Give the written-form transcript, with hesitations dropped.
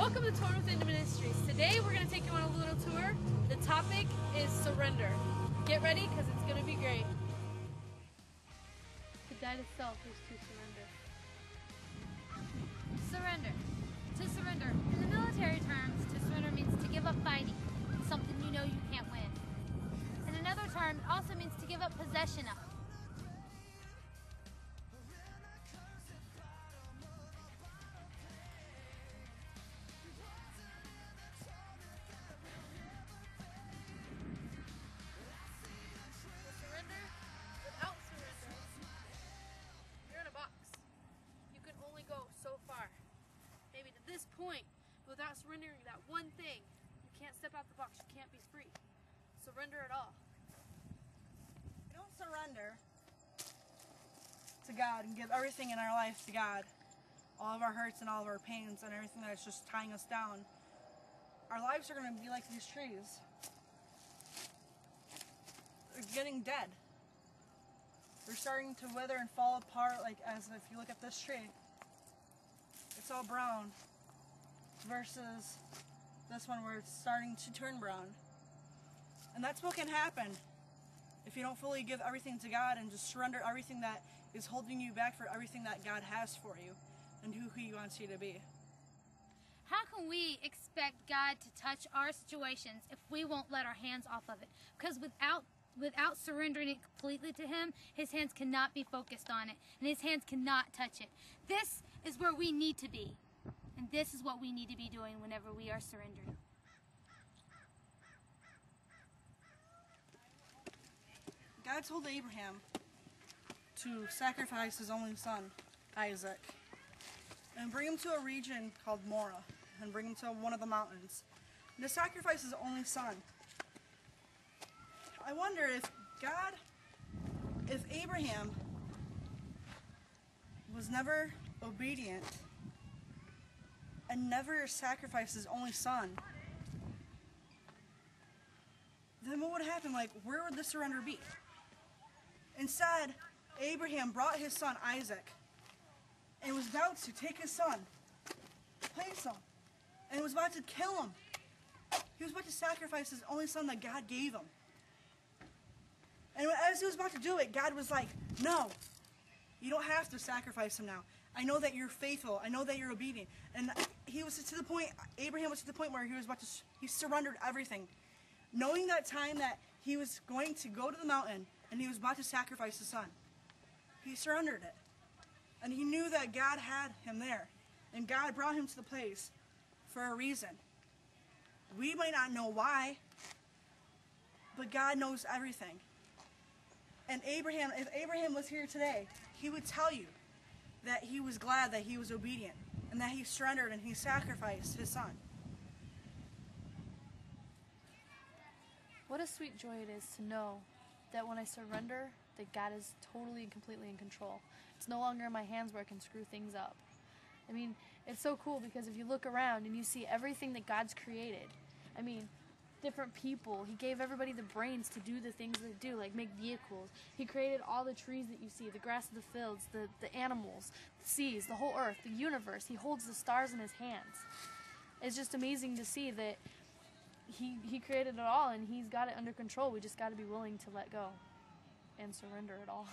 Welcome to Torn Within Ministries. Today we're going to take you on a little tour. The topic is surrender. Get ready because it's going to be great. To die to self is to surrender. Surrender. To surrender. In the military terms, to surrender means to give up fighting, something you know you can't win. In another term, it also means to give up possession of. Surrender without surrender, you're in a box. You can only go so far. Maybe to this point, but without surrendering that one thing, you can't step out the box. You can't be free. Surrender it all. We don't surrender to God and give everything in our life to God, all of our hurts and all of our pains and everything that's just tying us down, our lives are going to be like these trees. They're getting dead. They're starting to wither and fall apart, like as if you look at this tree. It's all brown versus this one where it's starting to turn brown. And that's what can happen if you don't fully give everything to God and just surrender everything that is holding you back for everything that God has for you and who He wants you to be. How can we expect God to touch our situations if we won't let our hands off of it? Because without surrendering it completely to Him, His hands cannot be focused on it, and His hands cannot touch it. This is where we need to be, and this is what we need to be doing whenever we are surrendering. God told Abraham to sacrifice his only son, Isaac, and bring him to a region called Moriah, and bring him to one of the mountains, and to sacrifice his only son. I wonder if Abraham was never obedient and never sacrificed his only son, then what would happen? Like, where would the surrender be? Instead, Abraham brought his son Isaac and was about to take his son, place him, and was about to kill him. He was about to sacrifice his only son that God gave him. And as he was about to do it, God was like, no, you don't have to sacrifice him now. I know that you're faithful. I know that you're obedient. And Abraham was to the point where he surrendered everything. Knowing that time that he was going to go to the mountain and he was about to sacrifice his son, he surrendered it. And he knew that God had him there. And God brought him to the place for a reason. We might not know why, but God knows everything. And if Abraham was here today, he would tell you that he was glad that he was obedient and that he surrendered and he sacrificed his son. What a sweet joy it is to know that when I surrender, that God is totally and completely in control. It's no longer in my hands where I can screw things up. I mean, it's so cool because if you look around and you see everything that God's created, I mean, different people, He gave everybody the brains to do the things they do, like make vehicles. He created all the trees that you see, the grass of the fields, the animals, the seas, the whole earth, the universe. He holds the stars in His hands. It's just amazing to see that He created it all and He's got it under control. We just got to be willing to let go and surrender it all.